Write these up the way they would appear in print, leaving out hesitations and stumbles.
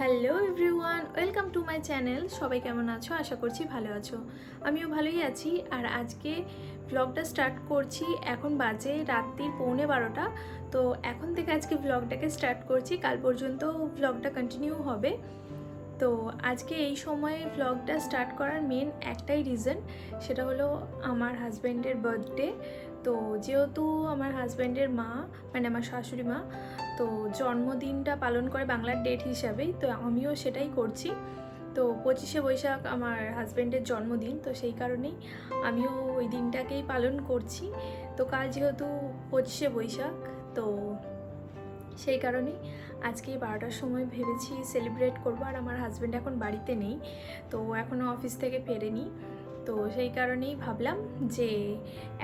Hello everyone, welcome to my channel. সবাই কেমন আছো? আশা করছি ভালো আছো। আমিও ভালোই আছি। আর আজকে ব্লগটা স্টার্ট করছি। এখন বাজে রাত্রির 11:15। তো এখন থেকে আজকে ব্লগটাকে স্টার্ট করছি। কাল পর্যন্ত ব্লগটা কন্টিনিউ হবে। তো আজকে এই সময়ে ব্লগটা স্টার্ট করার মেন একটাই রিজন, সেটা হলো আমার হাজব্যান্ডের বার্থডে। তো যেহেতু আমার হাজব্যান্ডের মা, মানে আমার শাশুড়ি মা, তো জন্মদিনটা পালন করে বাংলার ডেট হিসাবেই, তো আমিও সেটাই করছি। তো 25শে বৈশাখ আমার হাজব্যান্ডের জন্মদিন, তো সেই কারণেই আমিও ওই দিনটাকেই পালন করছি। তো কাল যেহেতু 25শে বৈশাখ, তো সেই কারণেই আজকে 12টার সময় ভেবেছি সেলিব্রেট করবো। আর আমার হাজব্যান্ড এখন বাড়িতে নেই, তো এখনও অফিস থেকে ফেরেনি। তো সেই কারণেই ভাবলাম যে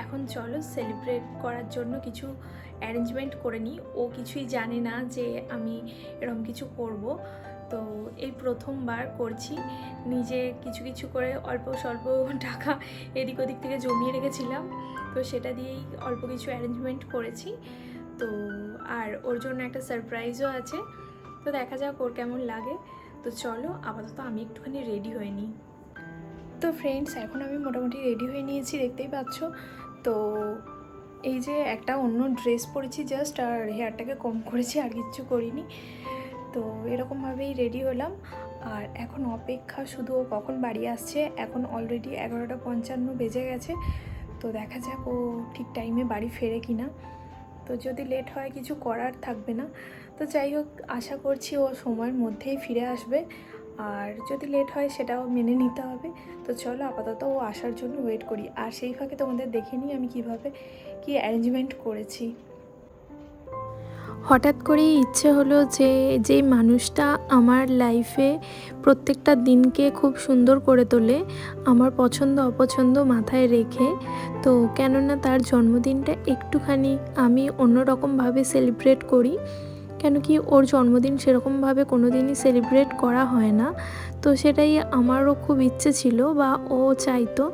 এখন চলো সেলিব্রেট করার জন্য কিছু অ্যারেঞ্জমেন্ট করে নিই। ও কিছুই জানে না যে আমি এরকম কিছু করব। তো এই প্রথমবার করছি। নিজে কিছু কিছু করে অল্প স্বল্প টাকা এদিক ওদিক থেকে জমিয়ে রেখেছিলাম, তো সেটা দিয়েই অল্প কিছু অ্যারেঞ্জমেন্ট করেছি। তো আর ওর জন্য একটা সারপ্রাইজও আছে, তো দেখা যাক ওর কেমন লাগে। তো চলো আপাতত আমি একটুখানি রেডি হয়ে নিই। তো ফ্রেন্ডস, এখন আমি মোটামুটি রেডি হয়ে নিয়েছি, দেখতেই পাচ্ছ। তো এই যে একটা অন্য ড্রেস পরেছি জাস্ট, আর হেয়ারটাকে কম করেছি, আর কিচ্ছু করিনি। তো এরকমভাবেই রেডি হলাম। আর এখন অপেক্ষা শুধু ও কখন বাড়ি আসছে। এখন অলরেডি 11:55 বেজে গেছে। তো দেখা যাক ও ঠিক টাইমে বাড়ি ফেরে কি না। তো যদি লেট হয় কিছু করার থাকবে না। তো যাই হোক, আশা করছি ও সময়ের মধ্যেই ফিরে আসবে। আর যদি লেট হয় সেটাও মেনে নিতে হবে। তো চলো আপাতত ও আসার জন্য ওয়েট করি। আর সেই ফাঁকে তোমাদের দেখে নিই আমি কীভাবে কি অ্যারেঞ্জমেন্ট করেছি। হঠাৎ করেই ইচ্ছে হলো যে যেই মানুষটা আমার লাইফে প্রত্যেকটা দিনকে খুব সুন্দর করে তোলে, আমার পছন্দ অপছন্দ মাথায় রেখে, তো কেননা তার জন্মদিনটা একটুখানি আমি অন্যরকমভাবে সেলিব্রেট করি। কেন কি ওর জন্মদিন সেরকমভাবে কোনো দিনই সেলিব্রেট করা হয় না। তো সেটাই আমারও খুব ইচ্ছে ছিল, বা ও চাইতো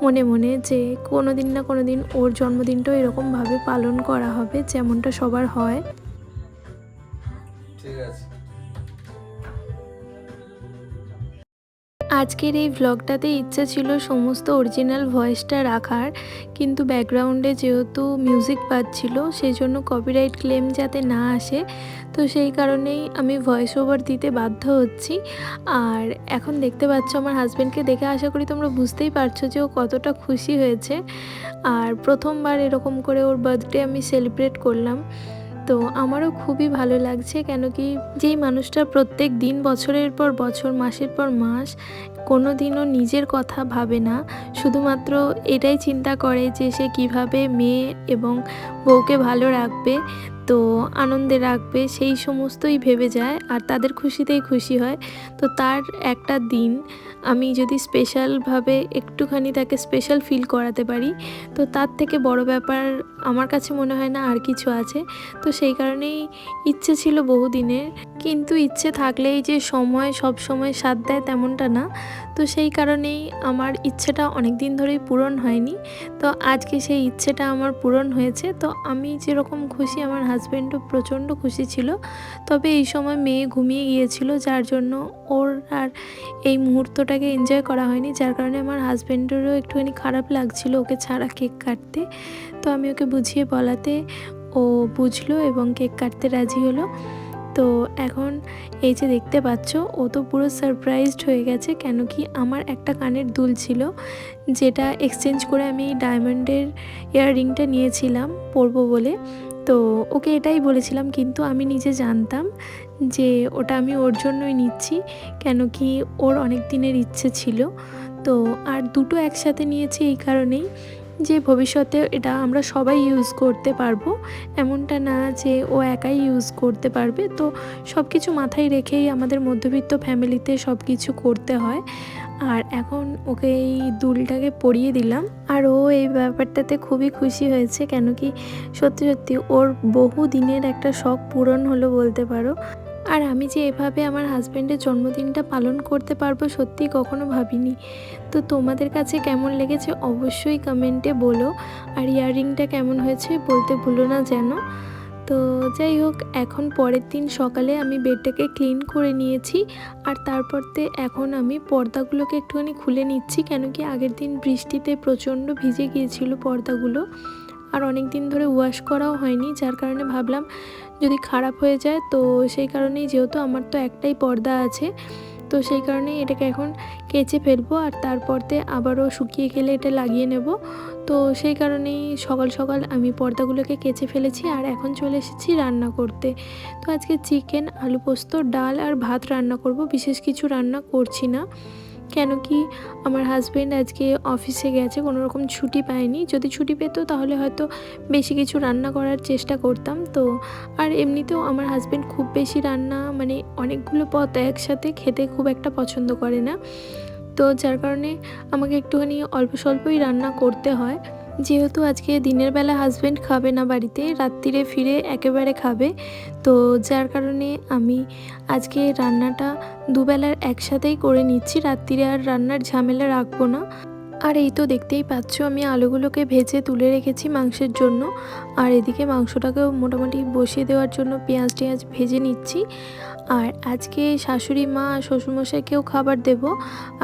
মনে মনে যে কোনো দিন না কোনো দিন ওর জন্মদিনটাও এরকমভাবে পালন করা হবে যেমনটা সবার হয়। ঠিক আছে। আজকের এই ভ্লগটাতে ইচ্ছা ছিল সমস্ত অরিজিনাল ভয়েসটা রাখার, কিন্তু ব্যাকগ্রাউন্ডে যেহেতু মিউজিক বাজছিল সেই জন্য কপিরাইট ক্লেম যাতে না আসে, তো সেই কারণেই আমি ভয়েস ওভার দিতে বাধ্য হচ্ছি। আর এখন দেখতে পাচ্ছ আমার হাজব্যান্ডকে দেখে আশা করি তোমরা বুঝতেই পারছো যে ও কতটা খুশি হয়েছে। আর প্রথমবার এরকম করে ওর বার্থডে আমি সেলিব্রেট করলাম। তো আমারও খুবই ভালো লাগছে, কেন কি যেই মানুষটা প্রত্যেক দিন বছরের পর বছর মাসের পর মাস কোনো দিনও নিজের কথা ভাবে না, শুধুমাত্র এটাই চিন্তা করে যে সে কীভাবে মেয়ে এবং বউকে ভালো রাখবে, তো আনন্দে রাখবে, সেই সমস্তই ভেবে যায় আর তাদের খুশিতেই খুশি হয়। তো তার একটা দিন আমি যদি স্পেশালভাবে একটুখানি তাকে স্পেশাল ফিল করাতে পারি, তো তার থেকে বড় ব্যাপার আমার কাছে মনে হয় না আর কিছু আছে। তো সেই কারণেই ইচ্ছে ছিল বহুদিনের, কিন্তু ইচ্ছে থাকলেই যে সময় সব সময় সাথ দেয় তেমনটা না। তো সেই কারণেই আমার ইচ্ছেটা অনেক দিন ধরেই পূরণ হয়নি। তো আজকে সেই ইচ্ছেটা আমার পূরণ হয়েছে। তো আমি যেরকম খুশি, আমার হাজব্যান্ডও প্রচণ্ড খুশি ছিল। তবে এই সময় মেয়ে ঘুমিয়ে গিয়েছিল, যার জন্য ওর আর এই মুহূর্তটাকে এনজয় করা হয়নি, যার কারণে আমার হাজব্যান্ডেরও একটুখানি খারাপ লাগছিল ওকে ছাড়া কেক কাটতে। তো আমি ওকে বুঝিয়ে বলাতে ও বুঝলো এবং কেক কাটতে রাজি হলো। তো এখন এই যে দেখতে পাচ্ছ, ও তো পুরো সারপ্রাইজড হয়ে গেছে, কেন কি আমার একটা কানের দুল ছিল যেটা এক্সচেঞ্জ করে আমি ডায়মন্ডের ইয়াররিংটা নিয়েছিলাম পরবো বলে। তো ওকে এটাই বলেছিলাম, কিন্তু আমি নিজে জানতাম যে ওটা আমি ওর জন্যই নিচ্ছি, কেন কি ওর অনেক দিনের ইচ্ছে ছিল। তো আর দুটো একসাথে নিয়েছি এই কারণেই যে ভবিষ্যতে এটা আমরা সবাই ইউজ করতে পারবো, এমনটা না যে ও একাই ইউজ করতে পারবে। তো সব কিছু মাথায় রেখেই আমাদের মধ্যবিত্ত ফ্যামিলিতে সব কিছু করতে হয়। আর এখন ওকে এই দুলটাকে পরিয়ে দিলাম, আর ও এই ব্যাপারটাতে খুবই খুশি হয়েছে, কেন কি সত্যি সত্যি ওর বহু দিনের একটা শখ পূরণ হলো বলতে পারো। আর আমি যে এভাবে আমার হাজব্যান্ডের জন্মদিনটা পালন করতে পারবো সত্যিই কখনো ভাবিনি। তো তোমাদের কাছে কেমন লেগেছে অবশ্যই কমেন্টে বলো, আর ইয়াররিংটা কেমন হয়েছে বলতে ভুলো না যেন। তো যাই হোক, এখন পরের দিন সকালে আমি বেডটাকে ক্লিন করে নিয়েছি। আর তারপরতে এখন আমি পর্দাগুলোকে একটুখানি খুলে নিচ্ছি, কেন কি আগের দিন বৃষ্টিতে প্রচণ্ড ভিজে গিয়েছিল পর্দাগুলো। আর অনেক দিন ধরে ওয়াশ করাও হয়নি, যার কারণে ভাবলাম যদি খারাপ হয়ে যায়, তো সেই কারণেই, যেহেতু আমার তো একটাই পর্দা আছে, তো সেই কারণেই এটাকে এখন কেচে ফেলবো। আর তারপরতে আবারও শুকিয়ে গেলে এটা লাগিয়ে নেব। তো সেই কারণেই সকাল সকাল আমি পর্দাগুলোকে কেচে ফেলেছি আর এখন চলে এসেছি রান্না করতে। তো আজকে চিকেন, আলু পোস্ত, ডাল আর ভাত রান্না করব, বিশেষ কিছু রান্না করছি না, কেন কি আমার হাজব্যান্ড আজকে অফিসে গেছে, কোনো রকম ছুটি পায়নি। যদি ছুটি পেত তাহলে হয়তো বেশি কিছু রান্না করার চেষ্টা করতাম। তো আর এমনিতেও আমার হাজব্যান্ড খুব বেশি রান্না, মানে অনেকগুলো পদ একসাথে খেতে খুব একটা পছন্দ করে না। তো যার কারণে আমাকে একটুখানি অল্প স্বল্পই রান্না করতে হয়। যেহেতু আজকে দিনের বেলা হাজব্যান্ড খাবে না বাড়িতে, রাত্রিরে ফিরে একেবারে খাবে, তো যার কারণে আমি আজকে রান্নাটা দুবেলার একসাথেই করে নিচ্ছি, রাত্রিরে আর রান্নার ঝামেলা রাখবো না। আর এই তো দেখতেই পাচ্ছ, আমি আলুগুলোকে ভেজে তুলে রেখেছি মাংসের জন্য। আর এদিকে মাংসটাকেও মোটামুটি বসিয়ে দেওয়ার জন্য পেঁয়াজ টেঁয়াজ ভেজে নিচ্ছি। আর আজকে শাশুড়ি মা আর শ্বশুরমশাইকেও খাবার দেব,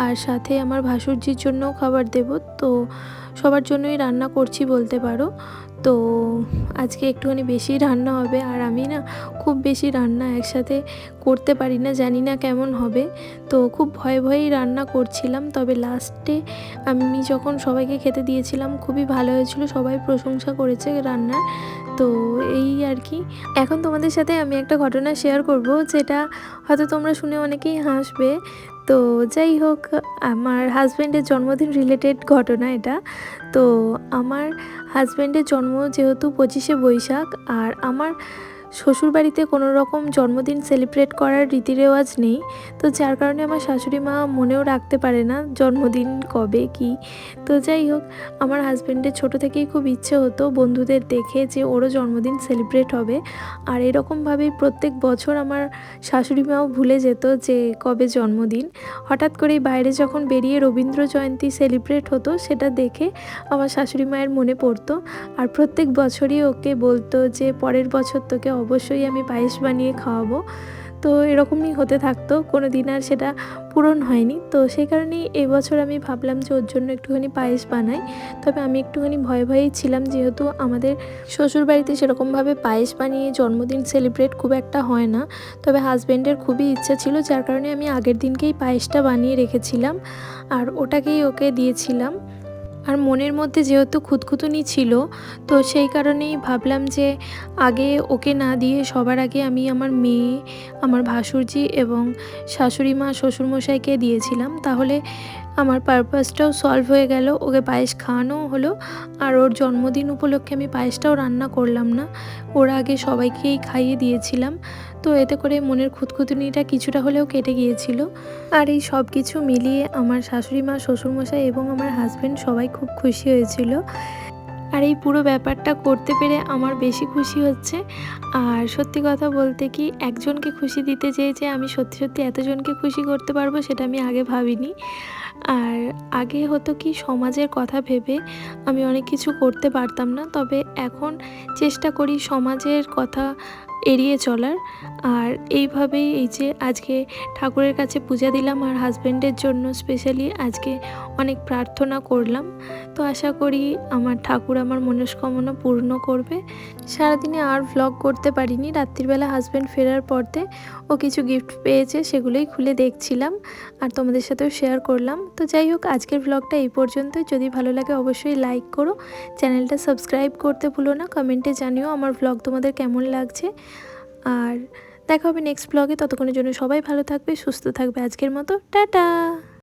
আর সাথে আমার ভাসুরজির জন্যও খাবার দেব। তো সবার জন্যই রান্না করছি বলতে পারো। তো আজকে একটুখানি বেশি রান্না হবে, আর আমি না খুব বেশি রান্না একসাথে করতে পারি না, জানি না কেমন হবে। তো খুব ভয়ে ভয়েই রান্না করছিলাম, তবে লাস্টে আমি যখন সবাইকে খেতে দিয়েছিলাম খুবই ভালো হয়েছিল, সবাই প্রশংসা করেছে রান্নার। তো এই আর কি। এখন তোমাদের সাথে আমি একটা ঘটনা শেয়ার করব, যেটা হয়তো তোমরা শুনে অনেকেই হাসবে। তো যাই হোক, আমার হাজব্যান্ডের জন্মদিন রিলেটেড ঘটনা এটা। তো আমার হাজব্যান্ডের জন্ম যেহেতু 25শে বৈশাখ, আর আমার শ্বশুরবাড়িতে কোনো রকম জন্মদিন সেলিব্রেট করার রীতি রেওয়াজ নেই। তো যার কারণে আমার শাশুড়ি মা মনেও রাখতে পারে না জন্মদিন কবে কি। তো যাই হোক, আমার হাজব্যান্ডের ছোটো থেকেই খুব ইচ্ছে হতো বন্ধুদের দেখে যে ওরও জন্মদিন সেলিব্রেট হবে। আর এরকমভাবেই প্রত্যেক বছর আমার শাশুড়ি মাও ভুলে যেত যে কবে জন্মদিন। হঠাৎ করেই বাইরে যখন বেরিয়ে রবীন্দ্র জয়ন্তী সেলিব্রেট হতো, সেটা দেখে আমার শাশুড়ি মায়ের মনে পড়তো। আর প্রত্যেক বছরই ওকে বলতো যে পরের বছর তোকে অবশ্যই আমি পায়েস বানিয়ে খাওয়াবো। তো এরকমই হতে থাকতো, কোনো দিন আর সেটা পূরণ হয়নি। তো সেই কারণেই এবছর আমি ভাবলাম যে ওর জন্য একটুখানি পায়েস বানাই। তবে আমি একটুখানি ভয়ে ভয়েই ছিলাম, যেহেতু আমাদের শ্বশুরবাড়িতে সেরকমভাবে পায়েস বানিয়ে জন্মদিন সেলিব্রেট খুব একটা হয় না। তবে হাজব্যান্ডের খুবই ইচ্ছা ছিল, যার কারণে আমি আগের দিনকেই পায়েসটা বানিয়ে রেখেছিলাম আর ওটাকেই ওকে দিয়েছিলাম। আর মনের মধ্যে যেহেতু খুঁতখুঁতুনি ছিল, তো সেই কারণেই ভাবলাম যে আগে ওকে না দিয়ে সবার আগে আমি আমার মেয়ে, আমার ভাসুরজি এবং শাশুড়ি মা শ্বশুরমশাইকে দিয়েছিলাম, তাহলে আমার পারপাসটাও সলভ হয়ে গেল, ওকে পায়েস খাওয়ানোও হলো। আর ওর জন্মদিন উপলক্ষে আমি পায়েসটাও রান্না করলাম না, ওর আগে সবাইকেই খাইয়ে দিয়েছিলাম। তো এতে করে মনের খুঁতখুঁতুনিটা কিছুটা হলেও কেটে গিয়েছিল। আর এই সব কিছু মিলিয়ে আমার শাশুড়ি মা, শ্বশুরমশাই এবং আমার হাজব্যান্ড সবাই খুব খুশি হয়েছিল। আর এই পুরো ব্যাপারটা করতে পেরে আমার বেশি খুশি হচ্ছে। আর সত্যি কথা বলতে কি, একজনকে খুশি দিতে যেয়ে যে আমি সত্যি সত্যি এতজনকে খুশি করতে পারবো, সেটা আমি আগে ভাবিনি। আর আগে হতো কি, সমাজের কথা ভেবে আমি অনেক কিছু করতে পারতাম না, তবে এখন চেষ্টা করি সমাজের কথা এড়িয়ে চলার। আর এইভাবেই এই যে আজকে ঠাকুরের কাছে পূজা দিলাম, আর হাজব্যান্ডের জন্য স্পেশালি আজকে অনেক প্রার্থনা করলাম। তো আশা করি আমার ঠাকুর আমার মনস্কামনা পূর্ণ করবে। সারাদিনে আর ভ্লগ করতে পারিনি, রাত্রিবেলা হাজব্যান্ড ফেরার পরতে ও কিছু গিফট পেয়েছে, সেগুলোই খুলে দেখছিলাম আর তোমাদের সাথেও শেয়ার করলাম। তো যাই হোক, আজকের ভ্লগটা এই পর্যন্তই। যদি ভালো লাগে অবশ্যই লাইক করো, চ্যানেলটা সাবস্ক্রাইব করতে ভুলো না, কমেন্টে জানিও আমার ভ্লগ তোমাদের কেমন লাগছে। আর দেখা হবে নেক্সট ব্লগে, ততক্ষণের জন্য সবাই ভালো থাকবে, সুস্থ থাকবে। আজকের মতো টাটা।